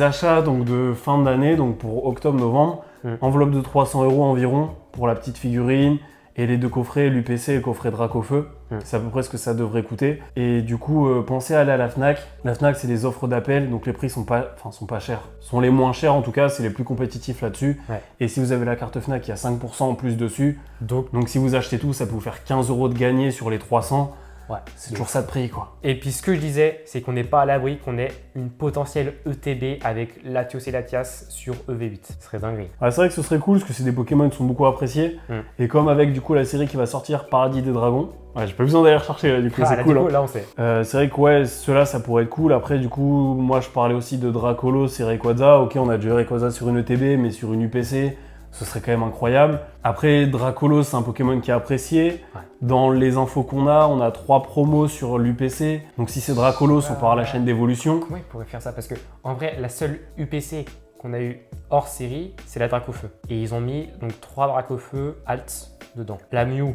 Speaker 2: achats de fin d'année, donc pour octobre-novembre, enveloppe de 300 € environ pour la petite figurine. Et les deux coffrets, l'UPC et le coffret Dracofeu, c'est à peu près ce que ça devrait coûter. Et du coup, pensez à aller à la Fnac. La Fnac, c'est des offres d'appel, donc les prix sont pas chers. Sont les moins chers en tout cas, c'est les plus compétitifs là-dessus. Ouais. Et si vous avez la carte Fnac, il y a 5% en plus dessus. Donc si vous achetez tout, ça peut vous faire 15 € de gagné sur les 300. Ouais, c'est toujours ça de prix quoi.
Speaker 1: Et puis ce que je disais, c'est qu'on n'est pas à l'abri qu'on ait une potentielle ETB avec Latios et Latias sur EV8. Ce serait dinguerie.
Speaker 2: Ouais, c'est vrai que ce serait cool parce que c'est des Pokémon qui sont beaucoup appréciés. Et comme avec du coup la série qui va sortir, Paradis des Dragons. Ouais, j'ai pas besoin d'aller rechercher là, du coup c'est cool.
Speaker 1: Là on sait.
Speaker 2: C'est vrai que ceux-là ça pourrait être cool. Après du coup, moi je parlais aussi de Dracolos et Rayquaza. Ok, on a déjà Rayquaza sur une ETB, mais sur une UPC. Ce serait quand même incroyable. Après, Dracolos, c'est un Pokémon qui est apprécié. Ouais. Dans les infos qu'on a, on a 3 promos sur l'UPC. Donc si c'est Dracolos, on part à la chaîne d'évolution.
Speaker 1: Comment ils pourraient faire ça? Parce que en vrai, la seule UPC qu'on a eu hors série, c'est la Dracofeu. Et ils ont mis donc 3 Dracofeu alt dedans. La Mew.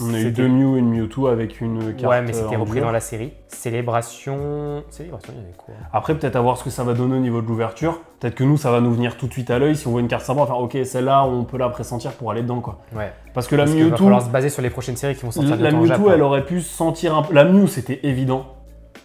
Speaker 2: On a eu 2 Mew et une Mewtwo avec une carte.
Speaker 1: Ouais, mais c'était repris dans la série. Célébration, il y avait quoi?
Speaker 2: Après, peut-être à voir ce que ça va donner au niveau de l'ouverture. Peut-être que nous, ça va nous venir tout de suite à l'œil. Si on voit une carte sympa, enfin, ok, celle-là, on peut la pressentir pour aller dedans, quoi. Ouais. Parce que la Mewtwo. Il va falloir
Speaker 1: se baser sur les prochaines séries qui vont sortir.
Speaker 2: La Mewtwo, elle aurait pu se sentir un peu. La Mew, c'était évident.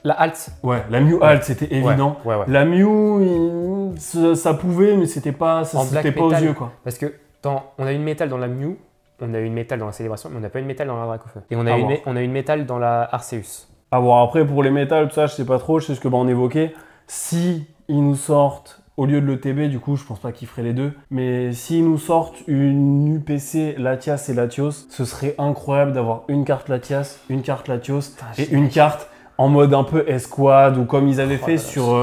Speaker 1: La Alt.
Speaker 2: Ouais, la Mew Alt, c'était évident. Ouais. La Mew, ça pouvait, mais c'était pas, c'était pas aux yeux, quoi.
Speaker 1: Parce que on a une métal dans la Mew. On a eu une métal dans la célébration, mais on n'a pas une métal dans la Dracofeu. Et on a une métal dans la Arceus.
Speaker 2: À voir. Après, pour les métals, tout ça, je sais pas trop. Je sais ce que on évoquait. Si ils nous sortent, au lieu de l'ETB, du coup, je pense pas qu'ils feraient les deux. Mais s'ils nous sortent une UPC Latias et Latios, ce serait incroyable d'avoir une carte Latias, une carte Latios et une carte en mode un peu escouade ou comme ils avaient fait sur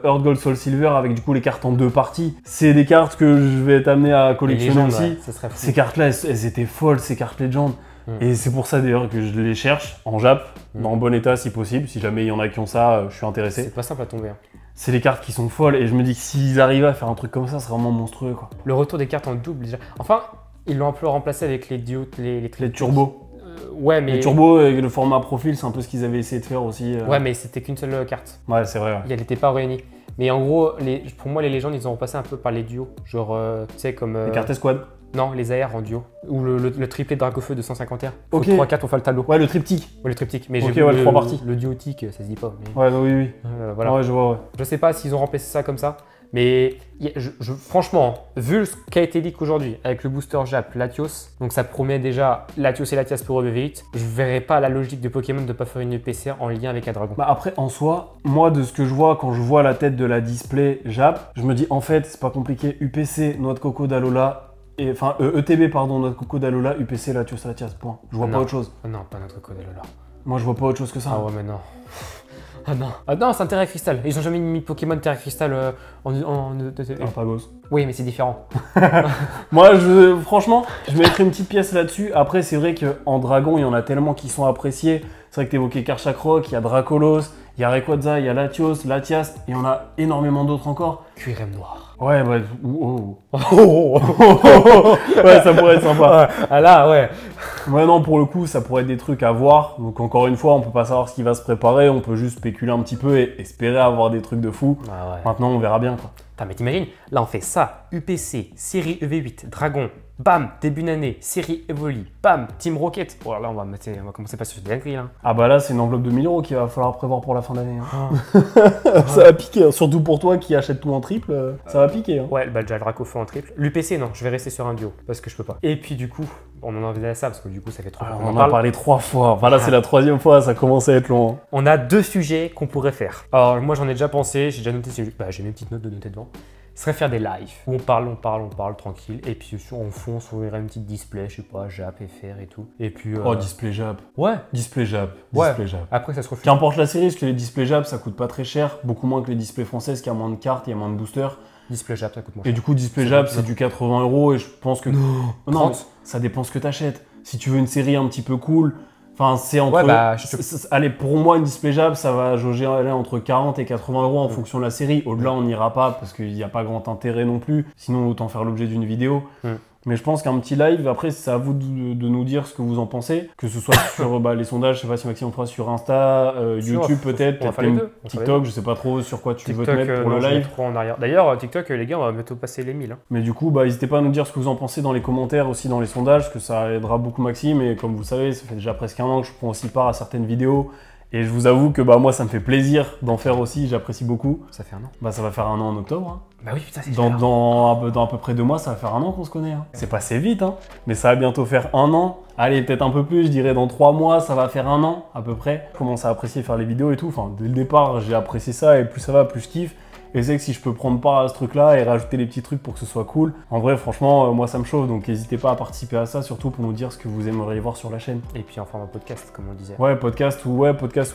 Speaker 2: Earth Gold Soul Silver avec du coup les cartes en 2 parties. C'est des cartes que je vais être amené à collectionner aussi. Ouais, ces cartes-là, elles étaient folles, ces cartes légendes. Et c'est pour ça d'ailleurs que je les cherche en Jap, en bon état si possible. Si jamais il y en a qui ont ça, je suis intéressé.
Speaker 1: C'est pas simple à tomber.
Speaker 2: C'est des cartes qui sont folles et je me dis que s'ils arrivaient à faire un truc comme ça, c'est vraiment monstrueux quoi.
Speaker 1: Le retour des cartes en double déjà. Enfin, ils l'ont un peu remplacé avec les duos, les
Speaker 2: turbos.
Speaker 1: Ouais, mais...
Speaker 2: Les turbos et le format profil, c'est un peu ce qu'ils avaient essayé de faire aussi.
Speaker 1: Ouais, mais c'était qu'une seule carte.
Speaker 2: Ouais, c'est vrai. Ouais.
Speaker 1: Elle n'était pas réunie. Mais en gros, pour moi, les légendes, ils ont repassé un peu par les duos. Genre, tu sais, comme...
Speaker 2: Les cartes escouade.
Speaker 1: Non, les AR en duo. Ou le triplé Dracofeu de 150 R. Faut
Speaker 2: Ok.
Speaker 1: 3-4 pour faire le tableau.
Speaker 2: Ouais, le triptyque.
Speaker 1: Ouais, le triptyque. Mais
Speaker 2: Ok,
Speaker 1: j'ai
Speaker 2: ouais,
Speaker 1: vu
Speaker 2: le 3 parties.
Speaker 1: Le duotique, ça se dit pas. Mais...
Speaker 2: Ouais, oui, oui.
Speaker 1: voilà.
Speaker 2: Ouais, je vois, ouais.
Speaker 1: Je sais pas s'ils ont remplacé ça comme ça. Mais franchement, vu ce qui a été dit qu'aujourd'hui, avec le booster Jap, Latios, donc ça promet déjà Latios et Latias pour EV8, je verrais pas la logique de Pokémon de ne pas faire une EPCR en lien avec un dragon.
Speaker 2: Bah après, en soi, moi, de ce que je vois, quand je vois la tête de la display Jap, je me dis, en fait, c'est pas compliqué. UPC, Noix de Coco d'Alola, enfin, ETB, pardon, Noix de Coco d'Alola, UPC, Latios, Latias, point. Je vois pas autre chose.
Speaker 1: Non, pas notre code là.
Speaker 2: Moi, je vois pas autre chose que ça.
Speaker 1: Ah ouais, mais non. Ah non, c'est un Terra Crystal. Ils ont jamais mis Pokémon Terra Crystal
Speaker 2: Pagos.
Speaker 1: Oui, mais c'est différent.
Speaker 2: Moi, franchement, je mettrais une petite pièce là-dessus. Après, c'est vrai qu'en dragon, il y en a tellement qui sont appréciés. C'est vrai que t'évoquais Karchakrok, il y a Dracolos, il y a Rayquaza, il y a Latios, Latias, et il y en a énormément d'autres encore.
Speaker 1: QRM noir.
Speaker 2: Ouais, bah, ouais, ça pourrait être sympa.
Speaker 1: Ah là, ouais.
Speaker 2: Ouais, non, pour le coup, ça pourrait être des trucs à voir. Donc, encore une fois, on peut pas savoir ce qui va se préparer. On peut juste spéculer un petit peu et espérer avoir des trucs de fou.
Speaker 1: Ah ouais.
Speaker 2: Maintenant, on verra bien, quoi.
Speaker 1: Putain, mais t'imagines, là on fait ça, UPC, série EV8, Dragon, bam, début d'année, série Evoli, bam, Team Rocket. Bon, là on va commencer à passer sur des dingueries là.
Speaker 2: Ah bah là, c'est une enveloppe de 1000 € qu'il va falloir prévoir pour la fin d'année. Hein. Ça va piquer, hein. Surtout pour toi qui achète tout en triple, ça va piquer. Hein.
Speaker 1: Ouais, bah déjà le Dracofeu en triple. L'UPC, non, je vais rester sur un duo parce que je peux pas. Et puis du coup, on en envisage ça parce que du coup ça fait trop.
Speaker 2: On en a parlé 3 fois. Enfin là, c'est la 3e fois, ça commence à être long. Hein.
Speaker 1: On a 2 sujets qu'on pourrait faire. Alors moi j'en ai déjà pensé, j'ai déjà noté, j'ai mes petites notes de noter devant. Ce serait faire des lives où on parle tranquille et puis en fond on s'ouvrirait une petite display, je sais pas, Jap, FR et tout. Et puis
Speaker 2: Oh, display Jap.
Speaker 1: Ouais.
Speaker 2: Display Jap.
Speaker 1: Ouais.
Speaker 2: Display Jap.
Speaker 1: Après ça se refuse.
Speaker 2: Qu'importe la série, parce que les displays Jap ça coûte pas très cher, beaucoup moins que les displays françaises qui a moins de cartes, il y a moins de boosters.
Speaker 1: Display Jap ça coûte moins
Speaker 2: Et
Speaker 1: cher.
Speaker 2: du coup, display Jap c'est du 80 € et je pense que. Non,
Speaker 1: 30.
Speaker 2: ça dépend ce que t'achètes. Si tu veux une série un petit peu cool. Enfin, c'est entre.
Speaker 1: Ouais, bah,
Speaker 2: allez, pour moi, une display Jap, ça va jauger entre 40 et 80 € en fonction de la série. Au-delà, on n'ira pas parce qu'il n'y a pas grand intérêt non plus. Sinon, autant faire l'objet d'une vidéo. Mais je pense qu'un petit live, après, c'est à vous de nous dire ce que vous en pensez. Que ce soit sur les sondages, je sais pas si Maxime on fera sur Insta, YouTube peut-être, TikTok, je sais pas trop sur quoi tu veux te mettre pour le live.
Speaker 1: Trop en arrière. D'ailleurs, TikTok, les gars, on va bientôt passer les 1000. Hein.
Speaker 2: Mais du coup, n'hésitez pas à nous dire ce que vous en pensez dans les commentaires, aussi dans les sondages, parce que ça aidera beaucoup Maxime. Et comme vous savez, ça fait déjà presque 1 an que je prends aussi part à certaines vidéos. Et je vous avoue que moi, ça me fait plaisir d'en faire aussi, j'apprécie beaucoup.
Speaker 1: Ça fait 1 an.
Speaker 2: Ça va faire 1 an en octobre. Hein.
Speaker 1: Bah oui, putain, c'est
Speaker 2: dans à peu près 2 mois, ça va faire 1 an qu'on se connaît. Hein. C'est passé vite, hein. Mais ça va bientôt faire 1 an. Allez, peut-être un peu plus, je dirais dans 3 mois, ça va faire 1 an à peu près. Je commence à apprécier faire les vidéos et tout. Enfin, dès le départ, j'ai apprécié ça et plus ça va, plus je kiffe. Et c'est que si je peux prendre part à ce truc-là et rajouter les petits trucs pour que ce soit cool, en vrai, franchement, moi, ça me chauffe. Donc, n'hésitez pas à participer à ça, surtout pour nous dire ce que vous aimeriez voir sur la chaîne.
Speaker 1: Et puis en format podcast, comme on disait.
Speaker 2: Ouais, podcast ou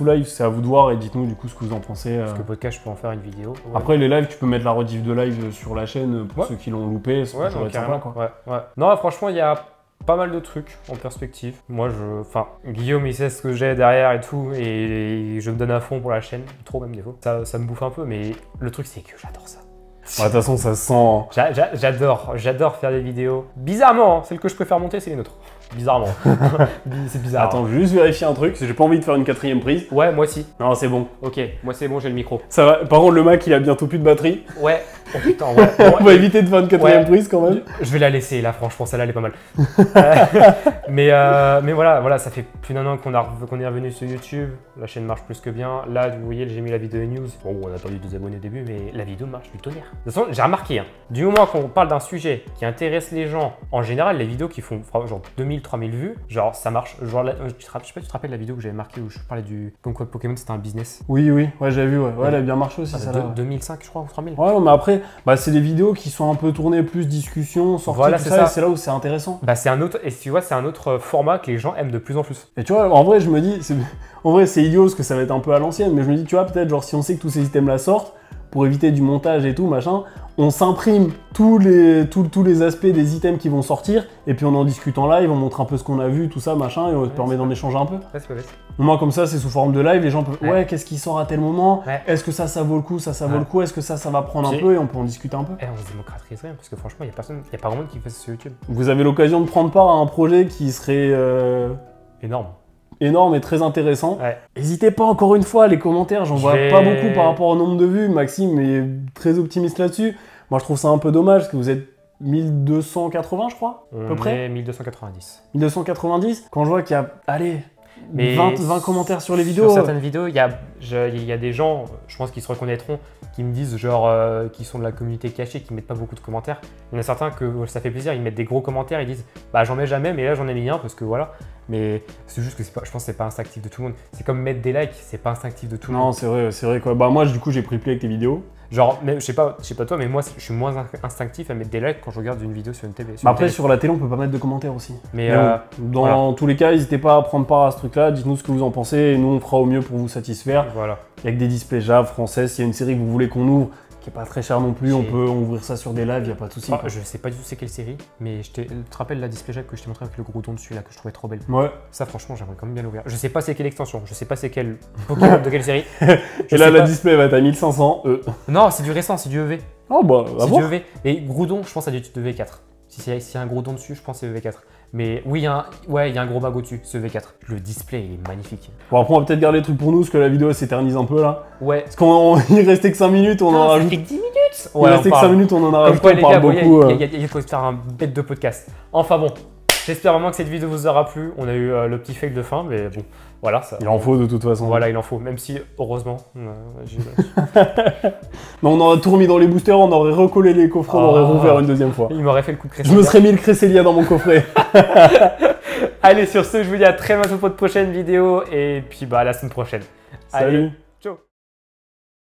Speaker 2: live, c'est à vous de voir et dites-nous du coup ce que vous en pensez.
Speaker 1: Parce que podcast, je peux en faire une vidéo. Ouais.
Speaker 2: Après, les lives, tu peux mettre la rediff de live sur la chaîne pour ceux qui l'ont loupé. Ça pourrait être sympa, quoi.
Speaker 1: Ouais. Non, franchement, il y a pas mal de trucs en perspective. Moi, Guillaume, il sait ce que j'ai derrière et tout, et je me donne à fond pour la chaîne, trop même des fois. Ça me bouffe un peu, mais le truc, c'est que j'adore ça.
Speaker 2: De toute façon, ça se sent.
Speaker 1: J'adore faire des vidéos. Bizarrement, celle que je préfère monter, c'est les nôtres. Bizarrement. C'est bizarre.
Speaker 2: Attends, je vais juste vérifier un truc, parce que j'ai pas envie de faire une 4e prise.
Speaker 1: Ouais, moi aussi.
Speaker 2: Non, c'est bon.
Speaker 1: Ok, moi c'est bon, j'ai le micro.
Speaker 2: Ça va. Par contre, le Mac, il a bientôt plus de batterie.
Speaker 1: Ouais. Oh putain, ouais.
Speaker 2: On va éviter de faire une 4e prise quand même.
Speaker 1: Je vais la laisser là, franchement, celle-là, elle est pas mal. mais voilà, ça fait plus d'1 an qu'on est revenu sur YouTube. La chaîne marche plus que bien. Là, vous voyez, j'ai mis la vidéo news. Bon, on a perdu 2 abonnés au début, mais la vidéo marche du tonnerre. De toute façon, j'ai remarqué, hein, du moment qu'on parle d'un sujet qui intéresse les gens, en général, les vidéos qui font genre 2000, 3000 vues, genre ça marche. Genre, je sais pas si tu te rappelles la vidéo que j'avais marquée où je parlais comme quoi Pokémon c'était un business.
Speaker 2: Oui, ouais, j'avais vu, ouais, elle a bien marché aussi, ça.
Speaker 1: 2005, je crois, ou 3000.
Speaker 2: Ouais, mais après, c'est des vidéos qui sont un peu tournées plus discussion, sorties,
Speaker 1: voilà,
Speaker 2: tout ça, et c'est là où c'est intéressant.
Speaker 1: C'est un autre, et tu vois, c'est un autre format que les gens aiment de plus en plus.
Speaker 2: Et tu vois, en vrai, je me dis, c'est idiot parce que ça va être un peu à l'ancienne, mais je me dis, tu vois, peut-être, genre, si on sait que tous ces items-là sortent, pour éviter du montage et tout, machin, on s'imprime tous les aspects des items qui vont sortir, et puis on en discute en live, on montre un peu ce qu'on a vu, tout ça, machin, et on permet d'en échanger un peu.
Speaker 1: Ouais, c'est pas bête.
Speaker 2: Au moins, comme ça, c'est sous forme de live, les gens peuvent, qu'est-ce qui sort à tel moment, est-ce que ça vaut le coup, ça vaut le coup, est-ce que ça va prendre un peu, et on peut en discuter un peu.
Speaker 1: Et on se démocratiserait, parce que franchement, il n'y a pas grand monde qui fait ça sur YouTube.
Speaker 2: Vous avez l'occasion de prendre part à un projet qui serait énorme et très intéressant. N'hésitez pas, encore une fois, les commentaires, j'en vois pas beaucoup par rapport au nombre de vues. Maxime est très optimiste là-dessus. Moi, je trouve ça un peu dommage parce que vous êtes 1280, je crois, à peu près.
Speaker 1: 1290.
Speaker 2: 1290. Quand je vois qu'il y a, allez,
Speaker 1: Mais
Speaker 2: 20 commentaires sur les vidéos.
Speaker 1: Sur certaines vidéos, il y a des gens, je pense qu'ils se reconnaîtront, qui me disent genre qui sont de la communauté cachée, qui mettent pas beaucoup de commentaires. Il y en a certains que ça fait plaisir, ils mettent des gros commentaires, ils disent bah j'en mets jamais, mais là j'en ai mis un parce que voilà. Mais c'est juste que je pense que c'est pas instinctif de tout le monde. C'est comme mettre des likes, c'est pas instinctif de tout le monde.
Speaker 2: Non, c'est vrai quoi. Bah moi du coup j'ai pris plus avec tes vidéos.
Speaker 1: Genre, je sais pas toi, mais moi je suis moins instinctif à mettre des likes quand je regarde une vidéo sur une télé.
Speaker 2: Bah après sur la télé on peut pas mettre de commentaires aussi.
Speaker 1: Mais
Speaker 2: bon, dans
Speaker 1: voilà.
Speaker 2: tous les cas, n'hésitez pas à prendre part à ce truc-là. Dites-nous ce que vous en pensez et nous on fera au mieux pour vous satisfaire.
Speaker 1: Voilà.
Speaker 2: Avec des displays Java français, s'il y a une série que vous voulez qu'on ouvre, qui est pas très chère non plus, on peut ouvrir ça sur des lives, y a pas de souci.
Speaker 1: Je sais pas du tout c'est quelle série, mais tu te rappelles la display Java que je t'ai montré avec le gros don dessus là que je trouvais trop belle.
Speaker 2: Ouais.
Speaker 1: Ça franchement j'aimerais quand même bien l'ouvrir. Je sais pas c'est quelle extension, je sais pas c'est quel Pokémon de quelle série.
Speaker 2: Et là la display va être à 1500.
Speaker 1: Non, c'est du récent, c'est du EV.
Speaker 2: Oh bah,
Speaker 1: c'est du EV. Et Groudon, je pense à du EV4. S'il y a un gros don dessus, je pense que c'est EV4. Mais oui, il y a un gros magot dessus, ce EV4. Le display, il est magnifique.
Speaker 2: Bon, après, on va peut-être garder le truc pour nous, parce que la vidéo s'éternise un peu là.
Speaker 1: Ouais.
Speaker 2: Parce qu'il restait que 5 minutes, on en rajoute.
Speaker 1: Ça fait 10 minutes.
Speaker 2: Il restait que 5 minutes, on en a rajouté, on parle beaucoup.
Speaker 1: Il y a quoi faire un bête de podcast. Enfin bon, j'espère vraiment que cette vidéo vous aura plu. On a eu le petit fail de fin, mais bon, voilà. Ça,
Speaker 2: il en faut de toute façon.
Speaker 1: Voilà, il en faut. Même si, heureusement,
Speaker 2: mais on aurait tout remis dans les boosters, on aurait recollé les coffrets, on aurait rouvert une deuxième fois.
Speaker 1: Il m'aurait fait le coup de Cresselia.
Speaker 2: Je me serais mis le Cresselia dans mon coffret.
Speaker 1: Allez, sur ce, je vous dis à très bientôt pour de prochaines vidéos et puis bah à la semaine prochaine.
Speaker 2: Salut.
Speaker 1: Allez.